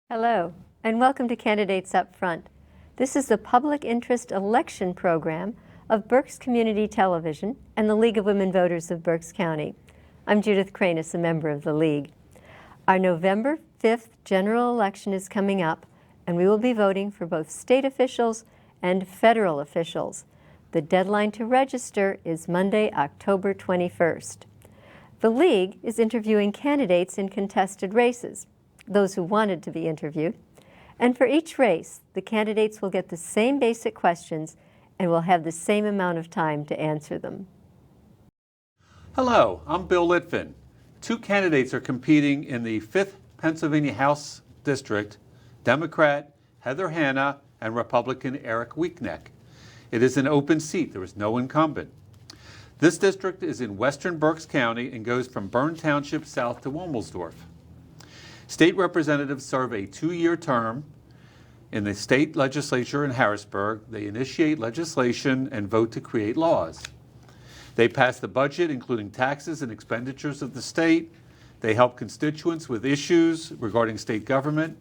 Hello, and welcome to Candidates Up Front. This is the public interest election program of Berks Community Television and the League of Women Voters of Berks County. I'm Judith Cranus, a member of the League. Our November 5th general election is coming up, and we will be voting for both state officials and federal officials. The deadline to register is Monday, October 21st. The League is interviewing candidates in contested races, those who wanted to be interviewed. And for each race, the candidates will get the same basic questions and will have the same amount of time to answer them. Hello, I'm Bill Litvin. Two candidates are competing in the 5th Pennsylvania House District, Democrat Heather Hanna and Republican Eric Weekneck. It is an open seat. There is no incumbent. This district is in western Berks County and goes from Bern Township south to Womelsdorf. State representatives serve a 2-year term in the state legislature in Harrisburg. They initiate legislation and vote to create laws. They pass the budget, including taxes and expenditures of the state. They help constituents with issues regarding state government.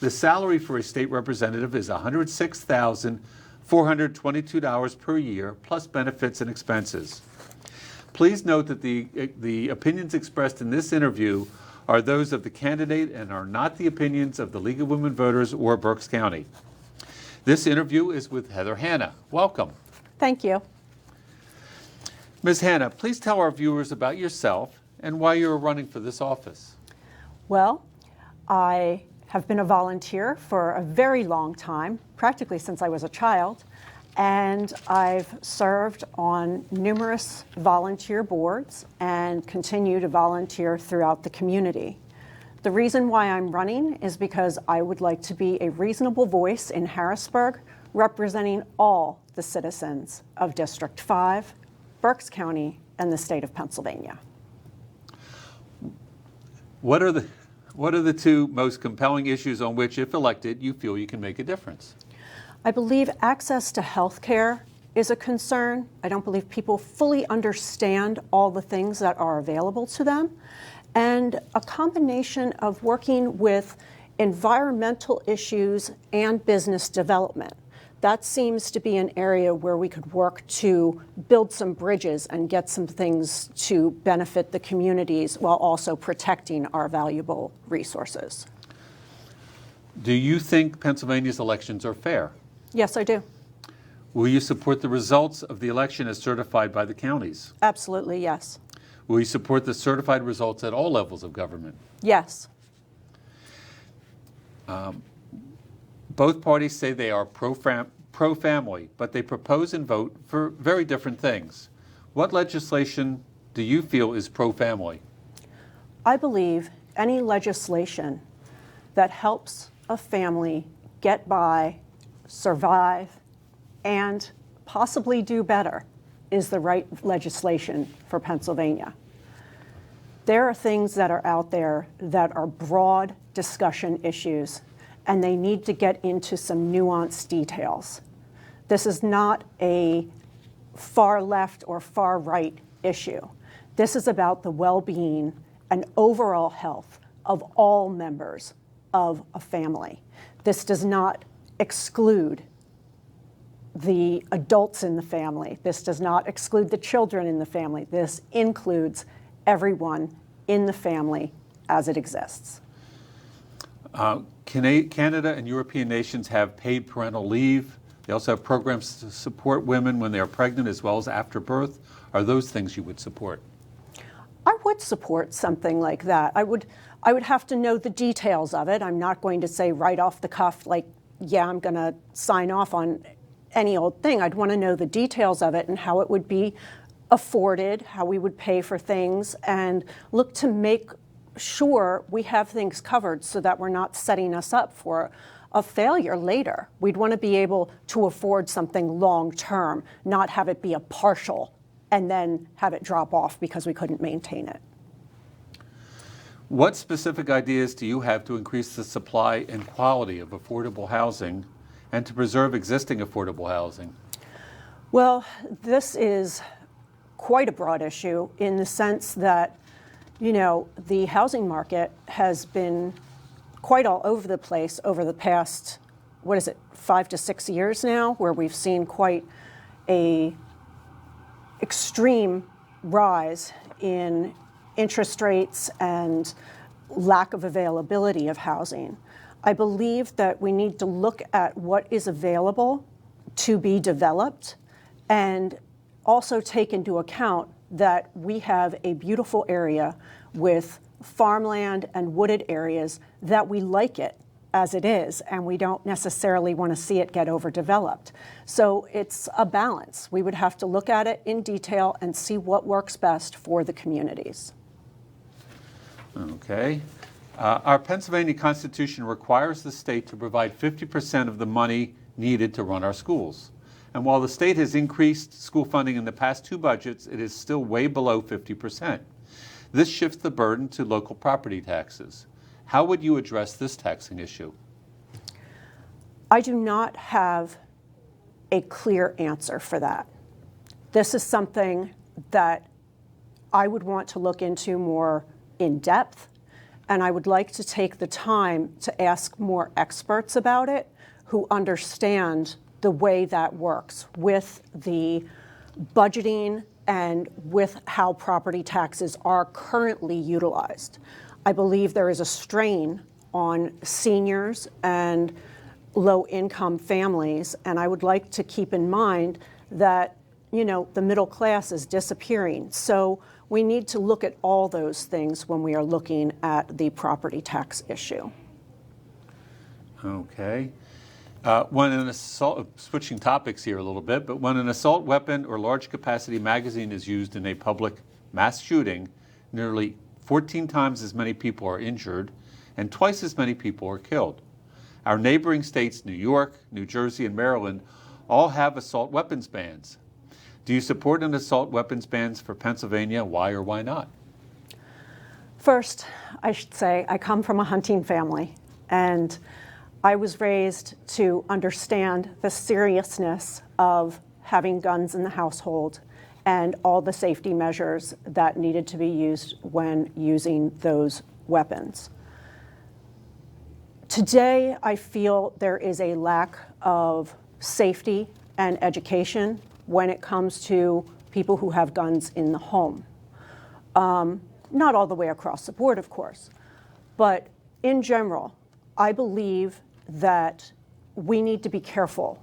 The salary for a state representative is $106,422 per year, plus benefits and expenses. Please note that the opinions expressed in this interview are those of the candidate and are not the opinions of the League of Women Voters or Berks County. This interview is with Heather Hanna. Welcome. Thank you. Ms. Hanna, please tell our viewers about yourself and why you're running for this office. Well, I have been a volunteer for a very long time, practically since I was a child, and I've served on numerous volunteer boards and continue to volunteer throughout the community. The reason why I'm running is because I would like to be a reasonable voice in Harrisburg, representing all the citizens of District 5, Berks County, and the state of Pennsylvania. What are the two most compelling issues on which, if elected, you feel you can make a difference? I believe access to health care is a concern. I don't believe people fully understand all the things that are available to them. And a combination of working with environmental issues and business development. That seems to be an area where we could work to build some bridges and get some things to benefit the communities while also protecting our valuable resources. Do you think Pennsylvania's elections are fair? Yes, I do. Will you support the results of the election as certified by the counties? Absolutely, yes. Will you support the certified results at all levels of government? Yes. Both parties say they are pro-family, but they propose and vote for very different things. What legislation do you feel is pro-family? I believe any legislation that helps a family get by, survive, and possibly do better is the right legislation for Pennsylvania. There are things that are out there that are broad discussion issues, and they need to get into some nuanced details. This is not a far left or far right issue. This is about the well-being and overall health of all members of a family. This does not exclude the adults in the family. This does not exclude the children in the family. This includes everyone in the family as it exists. Canada and European nations have paid parental leave. They also have programs to support women when they are pregnant as well as after birth. Are those things you would support? I would support something like that. I would have to know the details of it. I'm not going to say right off the cuff, like, yeah, I'm going to sign off on any old thing. I'd want to know the details of it and how it would be afforded, how we would pay for things, and look to make sure we have things covered so that we're not setting us up for a failure later. We'd want to be able to afford something long-term, not have it be a partial and then have it drop off because we couldn't maintain it. What specific ideas do you have to increase the supply and quality of affordable housing and to preserve existing affordable housing? Well, this is quite a broad issue in the sense that, the housing market has been quite all over the place over the past, 5 to 6 years now, where we've seen quite a extreme rise in interest rates and lack of availability of housing. I believe that we need to look at what is available to be developed and also take into account that we have a beautiful area with farmland and wooded areas that we like it as it is, and we don't necessarily want to see it get overdeveloped. So it's a balance. We would have to look at it in detail and see what works best for the communities. Okay. Our Pennsylvania Constitution requires the state to provide 50% of the money needed to run our schools. And while the state has increased school funding in the past 2 budgets, it is still way below 50%. This shifts the burden to local property taxes. How would you address this taxing issue? I do not have a clear answer for that. This is something that I would want to look into more in depth, and I would like to take the time to ask more experts about it who understand the way that works with the budgeting and with how property taxes are currently utilized. I believe there is a strain on seniors and low-income families, and I would like to keep in mind that, the middle class is disappearing. So we need to look at all those things when we are looking at the property tax issue. Okay. When an assault, switching topics here a little bit, but when an assault weapon or large capacity magazine is used in a public mass shooting, nearly 14 times as many people are injured and twice as many people are killed. Our neighboring states, New York, New Jersey, and Maryland, all have assault weapons bans. Do you support an assault weapons ban for Pennsylvania? Why or why not? First, I should say I come from a hunting family, and I was raised to understand the seriousness of having guns in the household and all the safety measures that needed to be used when using those weapons. Today, I feel there is a lack of safety and education when it comes to people who have guns in the home. Not all the way across the board, of course, but in general, I believe that we need to be careful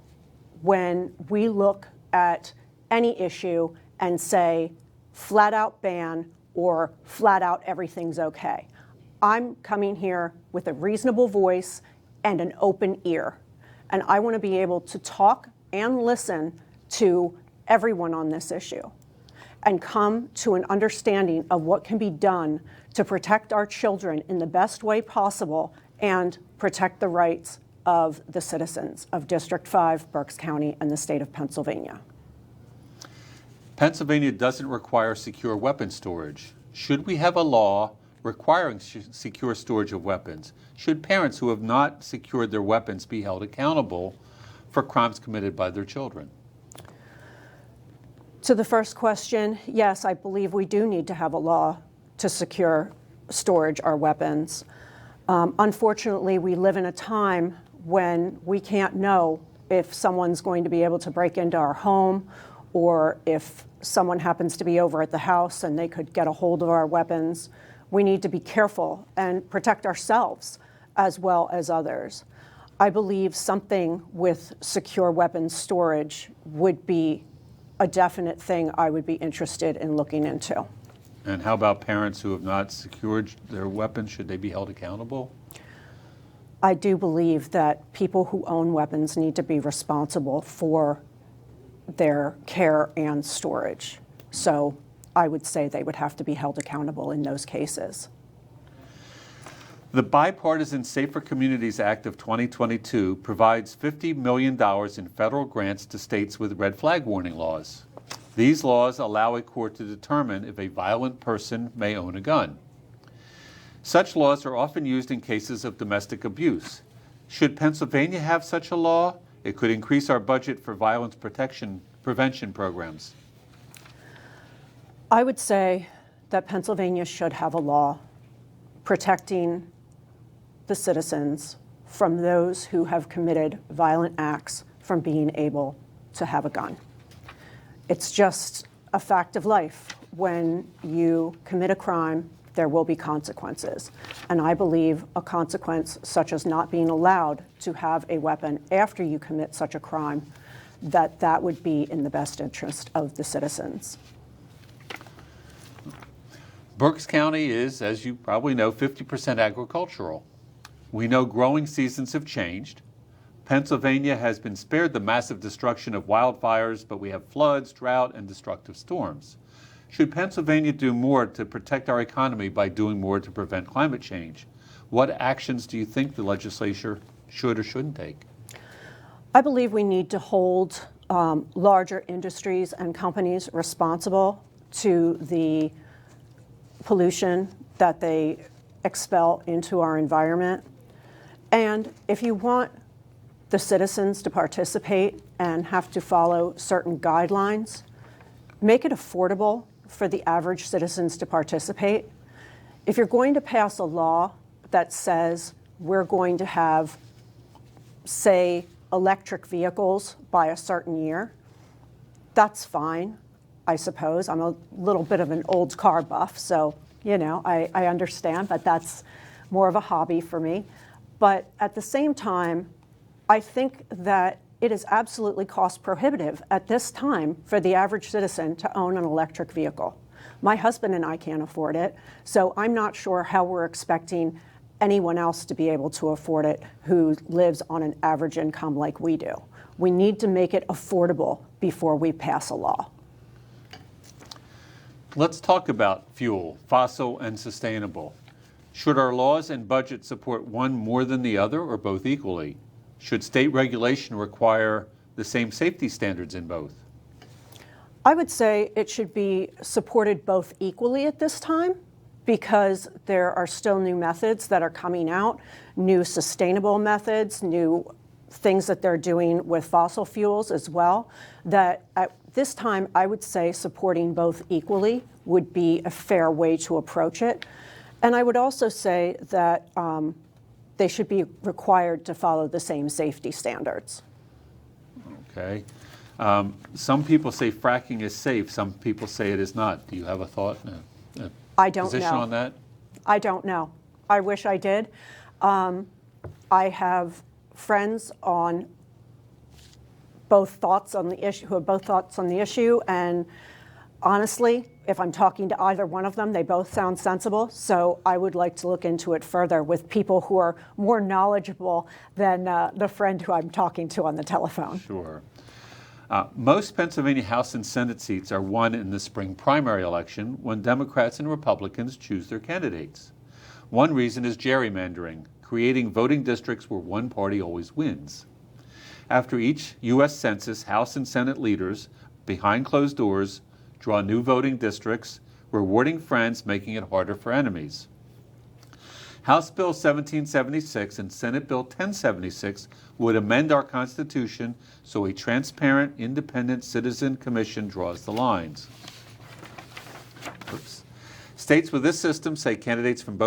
when we look at any issue and say flat out ban or flat out everything's okay. I'm coming here with a reasonable voice and an open ear, and I want to be able to talk and listen to everyone on this issue and come to an understanding of what can be done to protect our children in the best way possible and protect the rights of the citizens of District 5, Berks County, and the state of Pennsylvania. Pennsylvania doesn't require secure weapon storage. Should we have a law requiring secure storage of weapons? Should parents who have not secured their weapons be held accountable for crimes committed by their children? To the first question, yes, I believe we do need to have a law to secure storage our weapons. Unfortunately, we live in a time when we can't know if someone's going to be able to break into our home or if someone happens to be over at the house and they could get a hold of our weapons. We need to be careful and protect ourselves as well as others. I believe something with secure weapons storage would be a definite thing I would be interested in looking into. And how about parents who have not secured their weapons? Should they be held accountable? I do believe that people who own weapons need to be responsible for their care and storage. So I would say they would have to be held accountable in those cases. The Bipartisan Safer Communities Act of 2022 provides $50 million in federal grants to states with red flag warning laws. These laws allow a court to determine if a violent person may own a gun. Such laws are often used in cases of domestic abuse. Should Pennsylvania have such a law? It could increase our budget for violence prevention programs. I would say that Pennsylvania should have a law protecting the citizens from those who have committed violent acts from being able to have a gun. It's just a fact of life. When you commit a crime, there will be consequences. And I believe a consequence such as not being allowed to have a weapon after you commit such a crime, that would be in the best interest of the citizens. Berks County is, as you probably know, 50% agricultural. We know growing seasons have changed. Pennsylvania has been spared the massive destruction of wildfires, but we have floods, drought, and destructive storms. Should Pennsylvania do more to protect our economy by doing more to prevent climate change? What actions do you think the legislature should or shouldn't take? I believe we need to hold larger industries and companies responsible to the pollution that they expel into our environment. And if you want the citizens to participate and have to follow certain guidelines, make it affordable for the average citizens to participate. If you're going to pass a law that says we're going to have, say, electric vehicles by a certain year, that's fine, I suppose. I'm a little bit of an old car buff, so, I understand, but that's more of a hobby for me. But at the same time, I think that it is absolutely cost prohibitive at this time for the average citizen to own an electric vehicle. My husband and I can't afford it, so I'm not sure how we're expecting anyone else to be able to afford it who lives on an average income like we do. We need to make it affordable before we pass a law. Let's talk about fuel, fossil and sustainable. Should our laws and budget support one more than the other or both equally? Should state regulation require the same safety standards in both? I would say it should be supported both equally at this time because there are still new methods that are coming out, new sustainable methods, new things that they're doing with fossil fuels as well, that at this time I would say supporting both equally would be a fair way to approach it. And I would also say that they should be required to follow the same safety standards. Okay. Some people say fracking is safe. Some people say it is not. Do you have a thought, I don't position know. on that? I don't know. I wish I did. I have friends on both thoughts on the issue, who have both thoughts on the issue, and honestly, if I'm talking to either one of them, they both sound sensible, so I would like to look into it further with people who are more knowledgeable than the friend who I'm talking to on the telephone. Sure. Most Pennsylvania House and Senate seats are won in the spring primary election when Democrats and Republicans choose their candidates. One reason is gerrymandering, creating voting districts where one party always wins. After each U.S. Census, House and Senate leaders, behind closed doors, draw new voting districts, rewarding friends, making it harder for enemies. House Bill 1776 and Senate Bill 1076 would amend our Constitution so a transparent, independent citizen commission draws the lines. Oops. States with this system say candidates from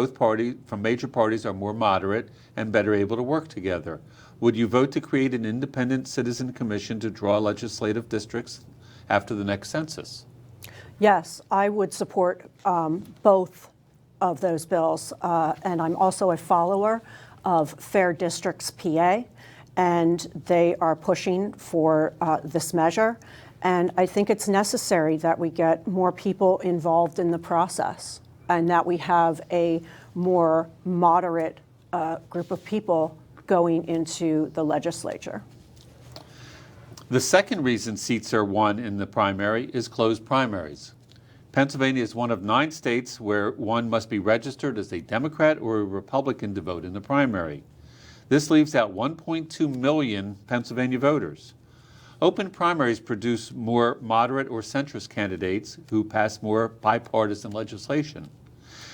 major parties are more moderate and better able to work together. Would you vote to create an independent citizen commission to draw legislative districts after the next census? Yes, I would support both of those bills, and I'm also a follower of Fair Districts PA, and they are pushing for this measure, and I think it's necessary that we get more people involved in the process and that we have a more moderate group of people going into the legislature. The second reason seats are won in the primary is closed primaries. Pennsylvania is one of 9 states where one must be registered as a Democrat or a Republican to vote in the primary. This leaves out 1.2 million Pennsylvania voters. Open primaries produce more moderate or centrist candidates who pass more bipartisan legislation.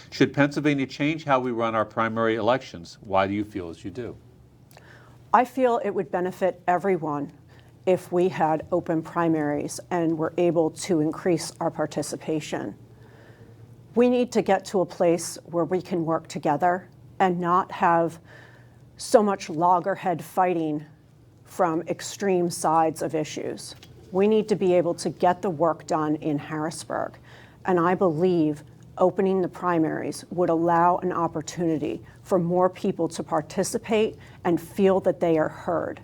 Should Pennsylvania change how we run our primary elections? Why do you feel as you do? I feel it would benefit everyone if we had open primaries and were able to increase our participation. We need to get to a place where we can work together and not have so much loggerhead fighting from extreme sides of issues. We need to be able to get the work done in Harrisburg. And I believe opening the primaries would allow an opportunity for more people to participate and feel that they are heard.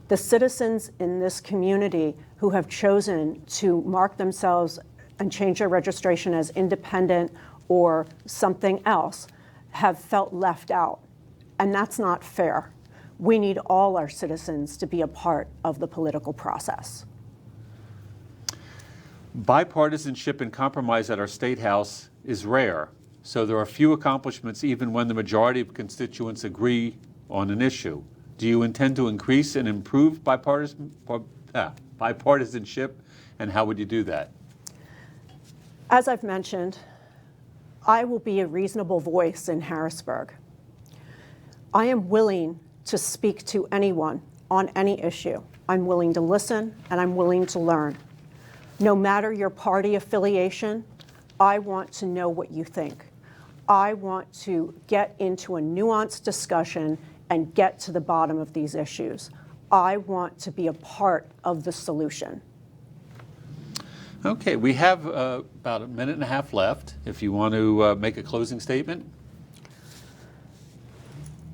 The citizens in this community who have chosen to mark themselves and change their registration as independent or something else have felt left out. And that's not fair. We need all our citizens to be a part of the political process. Bipartisanship and compromise at our State House is rare, so there are few accomplishments even when the majority of constituents agree on an issue. Do you intend to increase and improve bipartisanship, and how would you do that? As I've mentioned, I will be a reasonable voice in Harrisburg. I am willing to speak to anyone on any issue. I'm willing to listen, and I'm willing to learn. No matter your party affiliation, I want to know what you think. I want to get into a nuanced discussion and get to the bottom of these issues. I want to be a part of the solution. Okay, we have about a minute and a half left. If you want to make a closing statement.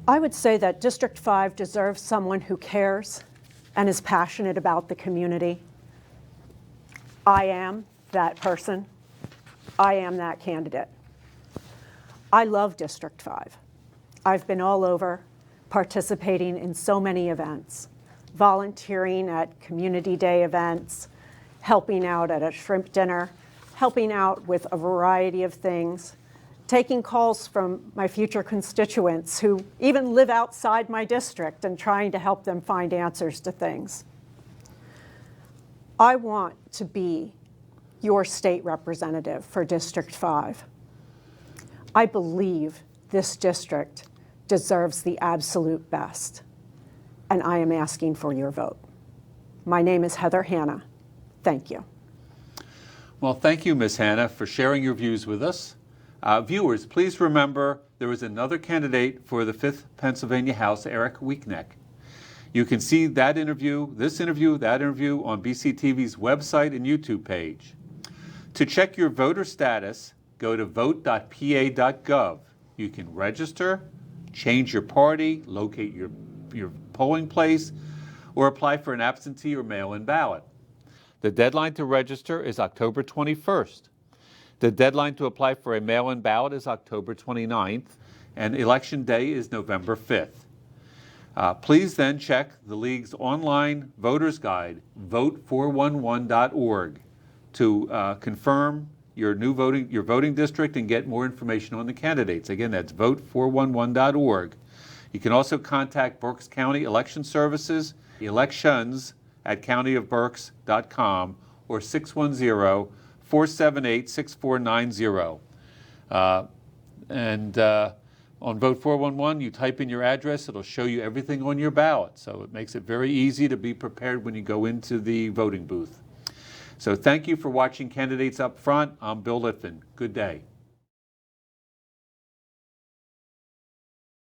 I would say that District 5 deserves someone who cares and is passionate about the community. I am that person. I am that candidate. I love District 5. I've been all over, participating in so many events, volunteering at community day events, helping out at a shrimp dinner, helping out with a variety of things, taking calls from my future constituents who even live outside my district and trying to help them find answers to things. I want to be your state representative for District 5. I believe this district deserves the absolute best, and I am asking for your vote. My name is Heather Hanna. Thank you. Well, thank you, Ms. Hanna, for sharing your views with us. Viewers, please remember there is another candidate for the 5th Pennsylvania House, Eric Weekneck. You can see that interview, this interview, that interview on BCTV's website and YouTube page. To check your voter status, go to vote.pa.gov. You can register, change your party, locate your polling place, or apply for an absentee or mail-in ballot. The deadline to register is October 21st. The deadline to apply for a mail-in ballot is October 29th, and Election Day is November 5th. Please then check the League's online voters guide, vote411.org, to confirm your voting district and get more information on the candidates. Again, that's vote411.org. You can also contact Berks County Election Services, elections@countyofberks.com, or 610-478-6490. On Vote 411, you type in your address. It'll show you everything on your ballot. So it makes it very easy to be prepared when you go into the voting booth. So thank you for watching Candidates Up Front. I'm Bill Litfin. Good day.